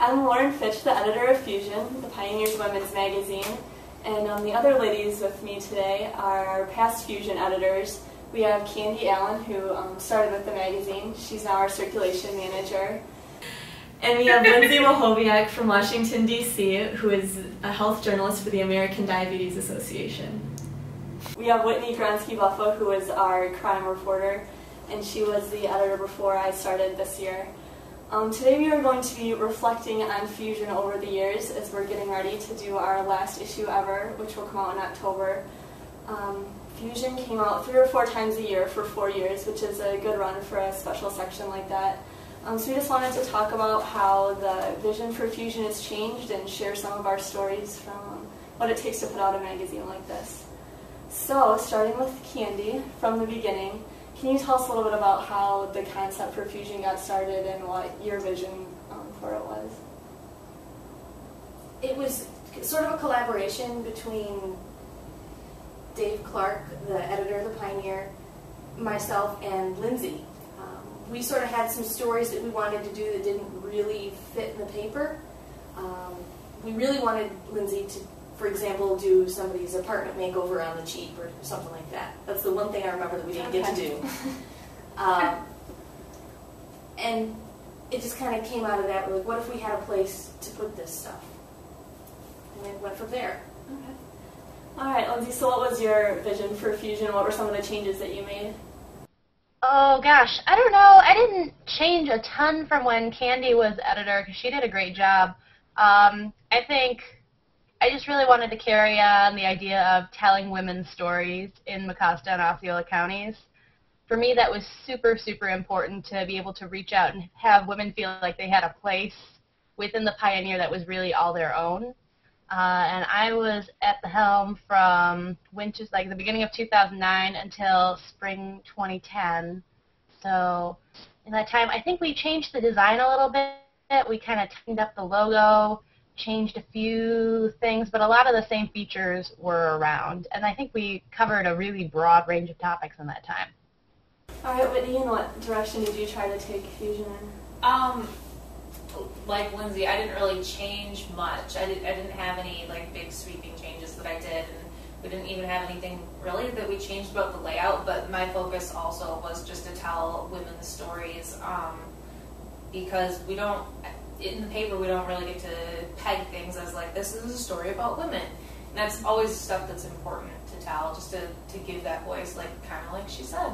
I'm Lauren Fitch, the editor of Fusion, the Pioneers Women's magazine, and the other ladies with me today are our past Fusion editors. We have Candy Allan, who started with the magazine. She's now our circulation manager. And we have Lindsey Wahowiak from Washington, D.C., who is a health journalist for the American Diabetes Association. We have Whitney Gronski-Buffa, who is our crime reporter, and she was the editor before I started this year. Today we are going to be reflecting on Fusion over the years as we're getting ready to do our last issue ever, which will come out in October. Fusion came out 3 or 4 times a year for 4 years, which is a good run for a special section like that. So we just wanted to talk about how the vision for Fusion has changed and share some of our stories from what it takes to put out a magazine like this. So, starting with Candy, from the beginning, can you tell us a little bit about how the concept for Fusion got started and what your vision for it was? It was sort of a collaboration between Dave Clark, the editor of The Pioneer, myself, and Lindsey. We sort of had some stories that we wanted to do that didn't really fit in the paper. We really wanted Lindsey to, for example, do somebody's apartment makeover on the cheap or something like that. That's the one thing I remember that we didn't get to do. And it just kind of came out of that. We're like, what if we had a place to put this stuff? And it went from there. Okay. All right, Lindsey, so what was your vision for Fusion? What were some of the changes that you made? Oh gosh, I don't know. I didn't change a ton from when Candy was editor because she did a great job. I think I just really wanted to carry on the idea of telling women's stories in Mecosta and Osceola counties. For me, that was super, super important to be able to reach out and have women feel like they had a place within the Pioneer that was really all their own. And I was at the helm from winter, like the beginning of 2009 until spring 2010. So in that time, I think we changed the design a little bit. We kind of tightened up the logo, changed a few things, but a lot of the same features were around. And I think we covered a really broad range of topics in that time. All right, Whitney, in what direction did you try to take Fusion in? Like Lindsey, I didn't really change much. I didn't have any like big sweeping changes that I did, and we didn't even have anything really that we changed about the layout. But my focus also was just to tell women's stories, because we don't, in the paper, we don't really get to peg things as like, this is a story about women. And that's always stuff that's important to tell, just to give that voice, like kind of like she said.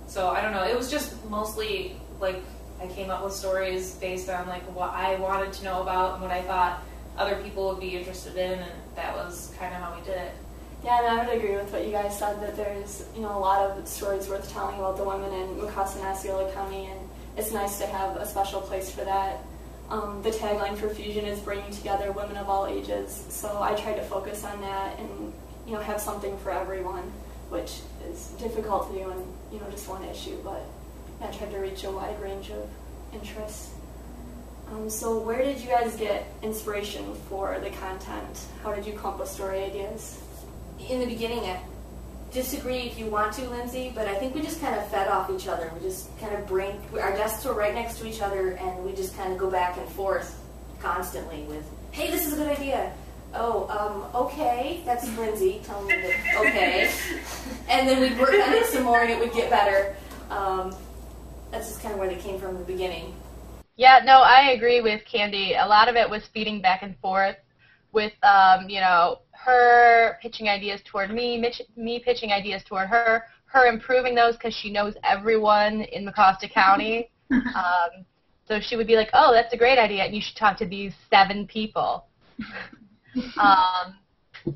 So I don't know. It was just mostly like, I came up with stories based on like what I wanted to know about and what I thought other people would be interested in, and that was kind of how we did it. Yeah, and I would agree with what you guys said, that there's a lot of stories worth telling about the women in Mecosta and Osceola County, and it's nice to have a special place for that. The tagline for Fusion is bringing together women of all ages, so I tried to focus on that and have something for everyone, which is difficult to do in just one issue, but I tried to reach a wide range of interests. So where did you guys get inspiration for the content? How did you come up with story ideas? In the beginning, I disagree if you want to, Lindsey, but I think we just kind of fed off each other. We just kind of our desks were right next to each other, and we just kind of go back and forth constantly with, hey, this is a good idea. Oh, okay, that's Lindsey telling me that, okay. And then we'd work on it some more and it would get better. That's just kind of where they came from in the beginning. Yeah, no, I agree with Candy. A lot of it was feeding back and forth with, her pitching ideas toward me, me pitching ideas toward her improving those because she knows everyone in Mecosta County. So she would be like, oh, that's a great idea, and you should talk to these 7 people. And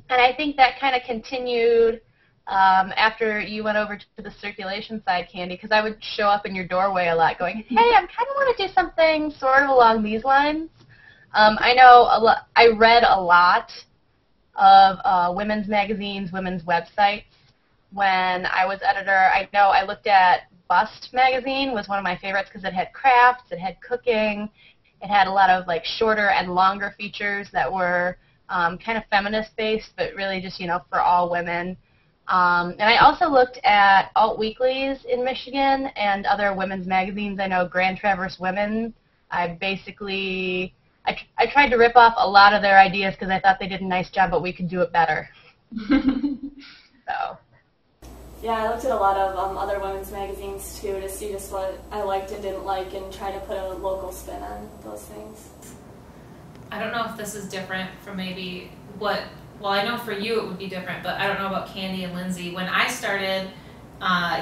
I think that kind of continued after you went over to the circulation side, Candy, because I would show up in your doorway a lot going, hey, I kind of want to do something sort of along these lines. I know I read a lot of women's magazines, women's websites. When I was editor, I know I looked at Bust magazine, was one of my favorites because it had crafts, it had cooking, it had a lot of like shorter and longer features that were kind of feminist-based, but really just, for all women. And I also looked at alt weeklies in Michigan and other women's magazines. I know Grand Traverse Women I basically, I tried to rip off a lot of their ideas because I thought they did a nice job, but we could do it better. So. Yeah, I looked at a lot of other women's magazines too to see just what I liked and didn't like and try to put a local spin on those things. I don't know if this is different from maybe what, well, I know for you it would be different, but I don't know about Candy and Lindsey. When I started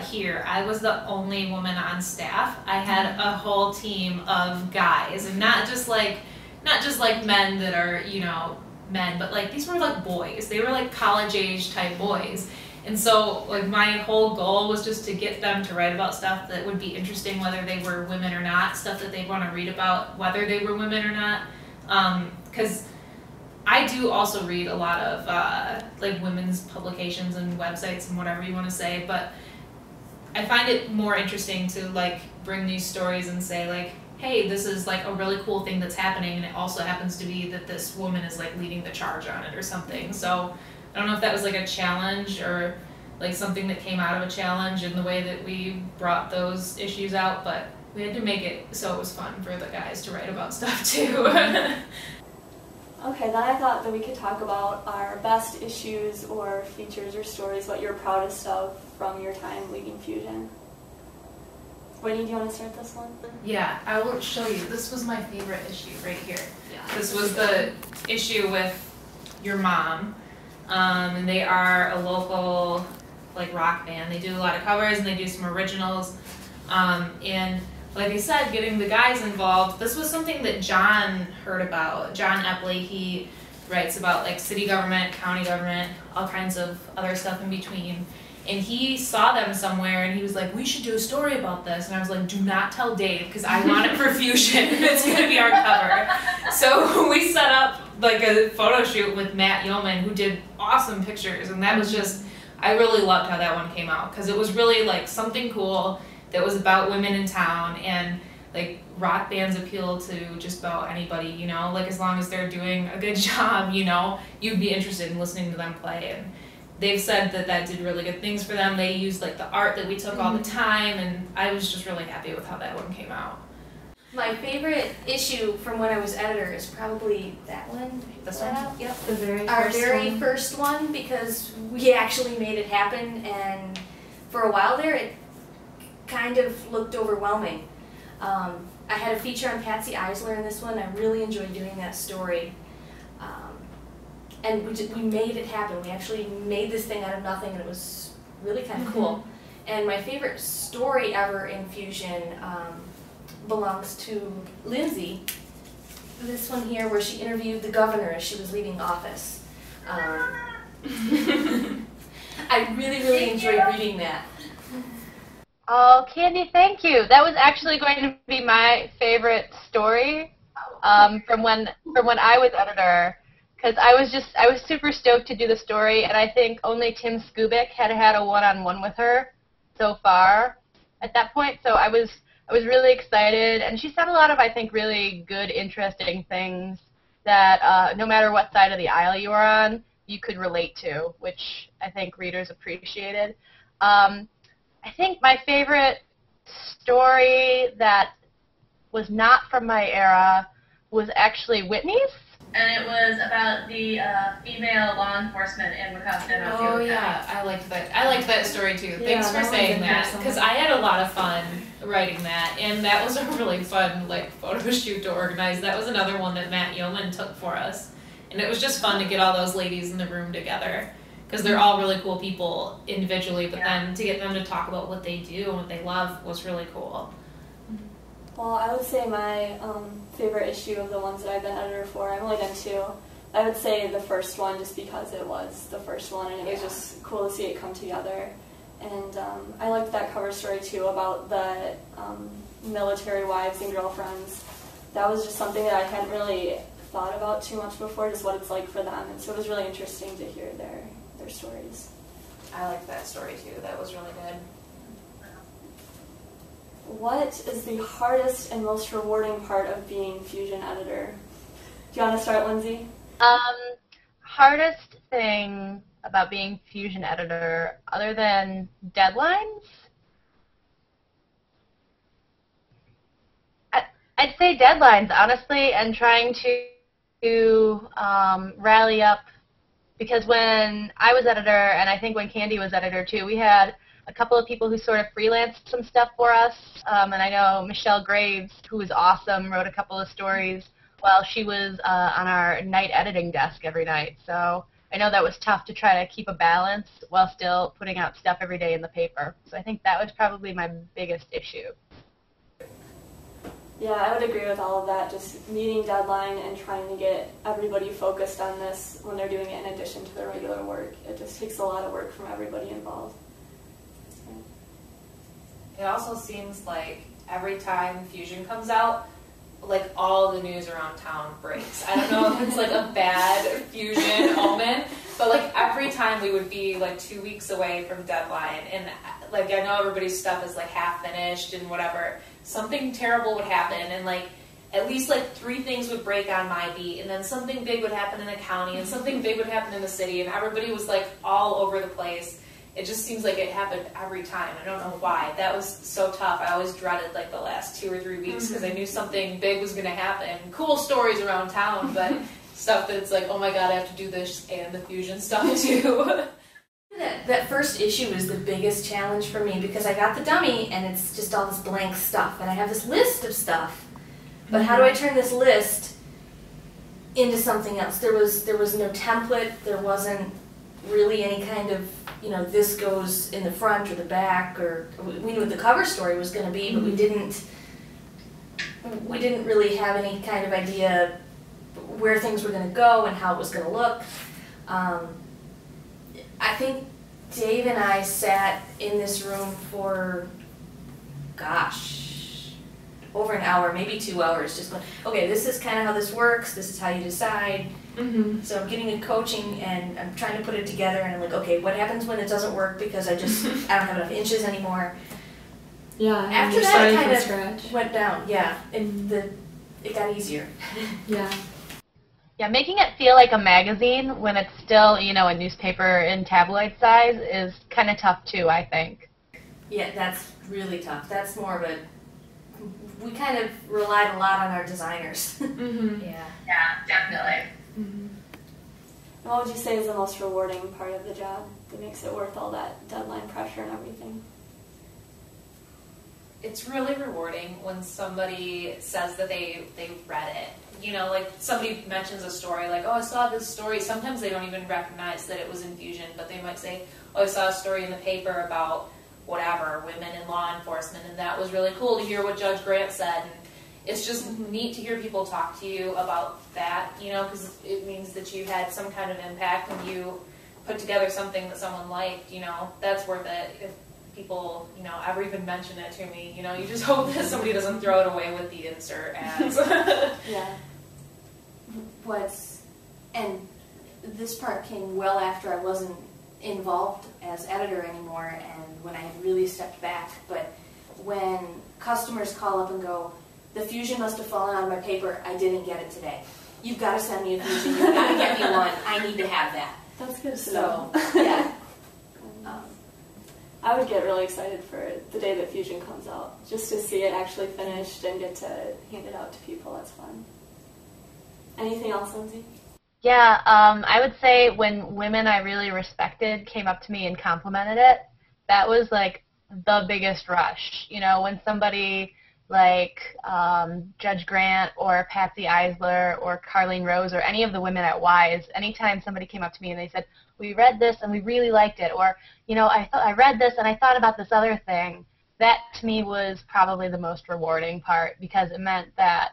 here, I was the only woman on staff. I had a whole team of guys, and not just like men that are, you know, men, but like these were like boys. They were like college-age type boys. And so like my whole goal was just to get them to write about stuff that would be interesting, whether they were women or not, stuff that they'd want to read about, whether they were women or not. Because I do also read a lot of like women's publications and websites and whatever you want to say, but I find it more interesting to like bring these stories and say like, hey, this is like a really cool thing that's happening, and it also happens to be that this woman is like leading the charge on it or something. So I don't know if that was like a challenge or like something that came out of a challenge in the way that we brought those issues out, but we had to make it so it was fun for the guys to write about stuff too. Okay, then I thought that we could talk about our best issues or features or stories, what you're proudest of from your time leading Fusion. Whitney, do you want to start this one? Yeah, I will show you. This was my favorite issue right here. Yeah, this was the issue with your mom. And they are a local like rock band. They do a lot of covers and they do some originals. And like I said, getting the guys involved, this was something that John heard about. John Epley, he writes about like city government, county government, all kinds of other stuff in between. And he saw them somewhere and he was like, we should do a story about this. And I was like, do not tell Dave because I want it for Fusion. It's going to be our cover. So we set up like a photo shoot with Matt Yeoman, who did awesome pictures. And that was just, I really loved how that one came out because it was really like something cool that was about women in town, and like rock bands appeal to just about anybody, you know, like as long as they're doing a good job, you know, you'd be interested in listening to them play. And they've said that that did really good things for them. They used like the art that we took all the time, and I was just really happy with how that one came out. My favorite issue from when I was editor is probably that one. This one? Yep. Our very first one, because we actually made it happen, and for a while there it kind of looked overwhelming. I had a feature on Patsy Eisler in this one. I really enjoyed doing that story. And we made it happen. We actually made this thing out of nothing, and it was really kind of cool. And my favorite story ever in Fusion belongs to Lindsey. This one here, where she interviewed the governor as she was leaving office. I really, really enjoyed reading that. Oh, Candy, thank you. That was actually going to be my favorite story from when I was editor. Because I was super stoked to do the story, and I think only Tim Skubic had a one-on-one with her so far at that point. So I was really excited, and she said a lot of, I think, really good, interesting things that no matter what side of the aisle you were on, you could relate to, which I think readers appreciated. I think my favorite story that was not from my era was actually Whitney's. And it was about the female law enforcement in Wecosta. Oh yeah, I liked that. I liked that story too. Thanks for saying that, because I had a lot of fun writing that, and that was a really fun like photo shoot to organize. That was another one that Matt Yeoman took for us, and it was just fun to get all those ladies in the room together, because they're all really cool people individually, but then to get them to talk about what they do and what they love was really cool. Well, I would say my favorite issue of the ones that I've been editor for, I've only done 2. I would say the first one, just because it was the first one, and it was just cool to see it come together. And I liked that cover story too about the military wives and girlfriends. That was just something that I hadn't really thought about too much before, just what it's like for them. And so it was really interesting to hear their stories. I liked that story too. That was really good. What is the hardest and most rewarding part of being Fusion editor? Do you want to start, Lindsey? Hardest thing about being Fusion editor, other than deadlines? I'd say deadlines, honestly, and trying to rally up, because when I was editor, and I think when Candy was editor too, we had a couple of people who sort of freelanced some stuff for us, and I know Michelle Graves, who was awesome, wrote a couple of stories while she was on our night editing desk every night. So I know that was tough to try to keep a balance while still putting out stuff every day in the paper. So I think that was probably my biggest issue. Yeah, I would agree with all of that, just meeting deadline and trying to get everybody focused on this when they're doing it in addition to their regular work. It just takes a lot of work from everybody involved. It also seems like every time Fusion comes out, like all the news around town breaks. I don't know if it's like a bad Fusion omen, but like every time we would be like 2 weeks away from deadline, and like I know everybody's stuff is like half finished and whatever, something terrible would happen, and like at least like 3 things would break on my beat, and then something big would happen in the county, and something big would happen in the city, and everybody was like all over the place. It just seems like it happened every time. I don't know why. That was so tough. I always dreaded like the last 2 or 3 weeks because I knew something big was going to happen. Cool stories around town, but stuff that's like, oh my god, I have to do this and the Fusion stuff too. That first issue was the biggest challenge for me because I got the dummy and it's just all this blank stuff, and I have this list of stuff. But how do I turn this list into something else? There was no template. There wasn't really any kind of, you know, this goes in the front or the back, or we knew what the cover story was going to be, but we didn't really have any kind of idea where things were going to go and how it was going to look. I think Dave and I sat in this room for, gosh, over an hour, maybe 2 hours, just going, okay, this is kind of how this works, this is how you decide. So I'm getting a coaching and I'm trying to put it together, and I'm like, okay, what happens when it doesn't work because I don't have enough inches anymore? Yeah. After that, it kind of went down. Yeah, it got easier. Yeah. Yeah, making it feel like a magazine when it's still, you know, a newspaper in tabloid size is kind of tough too, I think. Yeah, that's really tough. That's more of a, we kind of relied a lot on our designers. Yeah, definitely. And what would you say is the most rewarding part of the job that makes it worth all that deadline pressure and everything? It's really rewarding when somebody says that they read it. You know, like somebody mentions a story, like, oh, I saw this story. Sometimes they don't even recognize that it was in Fusion, but they might say, oh, I saw a story in the paper about whatever, women in law enforcement, and that was really cool to hear what Judge Grant said. And it's just neat to hear people talk to you about that, you know, because it means that you had some kind of impact and you put together something that someone liked, you know. That's worth it. If people, you know, ever even mention it to me, you know, you just hope that somebody doesn't throw it away with the insert ads. Yeah. And this part came well after I wasn't involved as editor anymore and when I had really stepped back. But when customers call up and go, the Fusion must have fallen out of my paper, I didn't get it today. You've got to send me a Fusion, you've got to get me one, I need to have that. That's good to So, know. yeah. I would get really excited for the day that Fusion comes out, just to see it actually finished and get to hand it out to people. That's fun. Anything else, Lindsay? Yeah, I would say when women I really respected came up to me and complimented it, that was like the biggest rush. You know, when somebody like Judge Grant or Patsy Eisler or Carlene Rose or any of the women at Wise, anytime somebody came up to me and they said, we read this and we really liked it, or, you know, I read this and I thought about this other thing, that to me was probably the most rewarding part, because it meant that,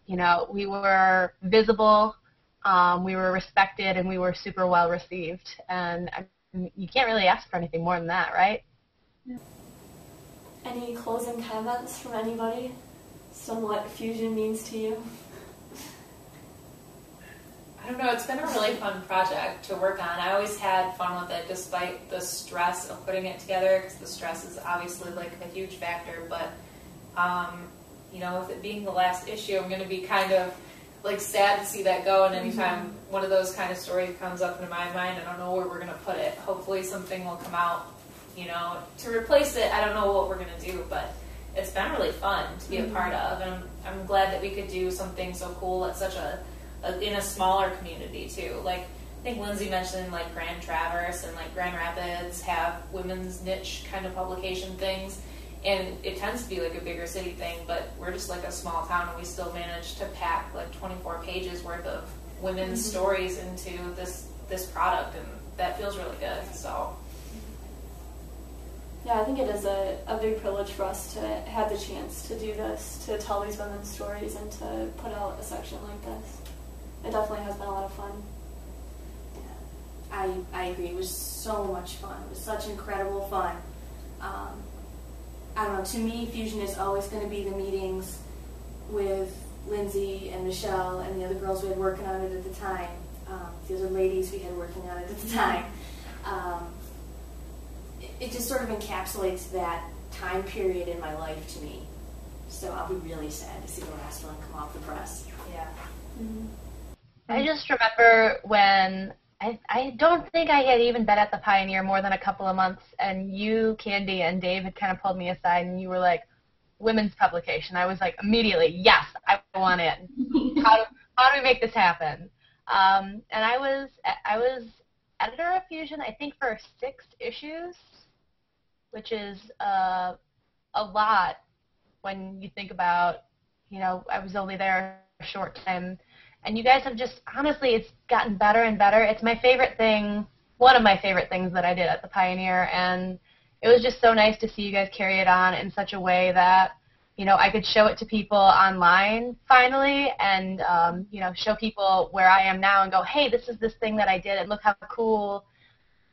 you know, we were visible, we were respected, and we were super well received. And you can't really ask for anything more than that, right? Yeah. Any closing comments from anybody on what Fusion means to you? I don't know, it's been a really fun project to work on. I always had fun with it despite the stress of putting it together, because the stress is obviously like a huge factor, but you know, with it being the last issue, I'm going to be kind of like sad to see that go, and anytime one of those kind of stories comes up into my mind, I don't know where we're going to put it. Hopefully something will come out, you know, to replace it. I don't know what we're going to do, but it's been really fun to be a part of, and I'm glad that we could do something so cool at such in a smaller community too. Like, I think Lindsey mentioned like Grand Traverse and like Grand Rapids have women's niche kind of publication things, and it tends to be like a bigger city thing, but we're just like a small town, and we still manage to pack like 24 pages worth of women's stories into this product, and that feels really good. So yeah, I think it is a big privilege for us to have the chance to do this, to tell these women's stories and to put out a section like this. It definitely has been a lot of fun. Yeah, I agree. It was so much fun. It was such incredible fun. I don't know, to me, Fusion is always going to be the meetings with Lindsey and Michelle and the other girls we had working on it at the time. The other ladies we had working on it at the time. It just sort of encapsulates that time period in my life to me. So I'll be really sad to see the last one come off the press. yeah. I just remember when I don't think I had even been at the Pioneer more than a couple of months, and you, Candy, and Dave had kind of pulled me aside, and you were like, women's publication. I was like, immediately, yes, I want in. How do we make this happen? And I was editor of Fusion, I think, for 6 issues, which is a lot when you think about, I was only there a short time. And you guys have just, honestly, it's gotten better and better. It's my favorite thing, one of my favorite things that I did at the Pioneer, and it was just so nice to see you guys carry it on in such a way that, I could show it to people online finally, and, show people where I am now and go, hey, this is this thing that I did, and look how cool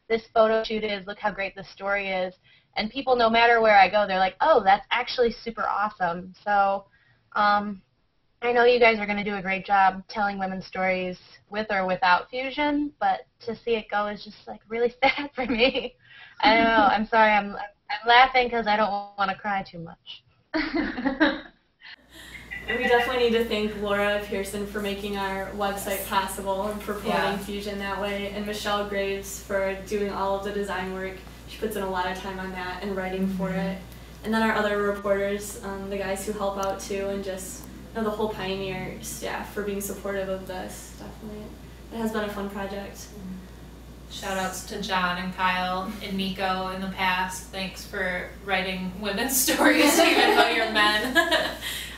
this photo shoot is, look how great this story is. And people, no matter where I go, they're like, oh, that's actually super awesome. So, I know you guys are going to do a great job telling women's stories with or without Fusion, but to see it go is just like really sad for me. I don't know. I'm sorry. I'm laughing because I don't want to cry too much. We definitely need to thank Laura Pearson for making our website possible and for promoting Fusion that way, and Michelle Graves for doing all of the design work. She puts in a lot of time on that and writing for it. And then our other reporters, the guys who help out too, and just the whole Pioneer staff for being supportive of this. Definitely, it has been a fun project. Shout outs to John and Kyle and Nico in the past. Thanks for writing women's stories even though you're men.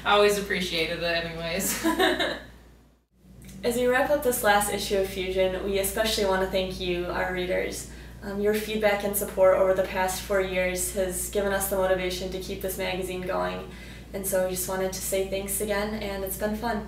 I always appreciated it anyways. As we wrap up this last issue of Fusion, we especially want to thank you, our readers. Your feedback and support over the past 4 years has given us the motivation to keep this magazine going. And so we just wanted to say thanks again, and it's been fun.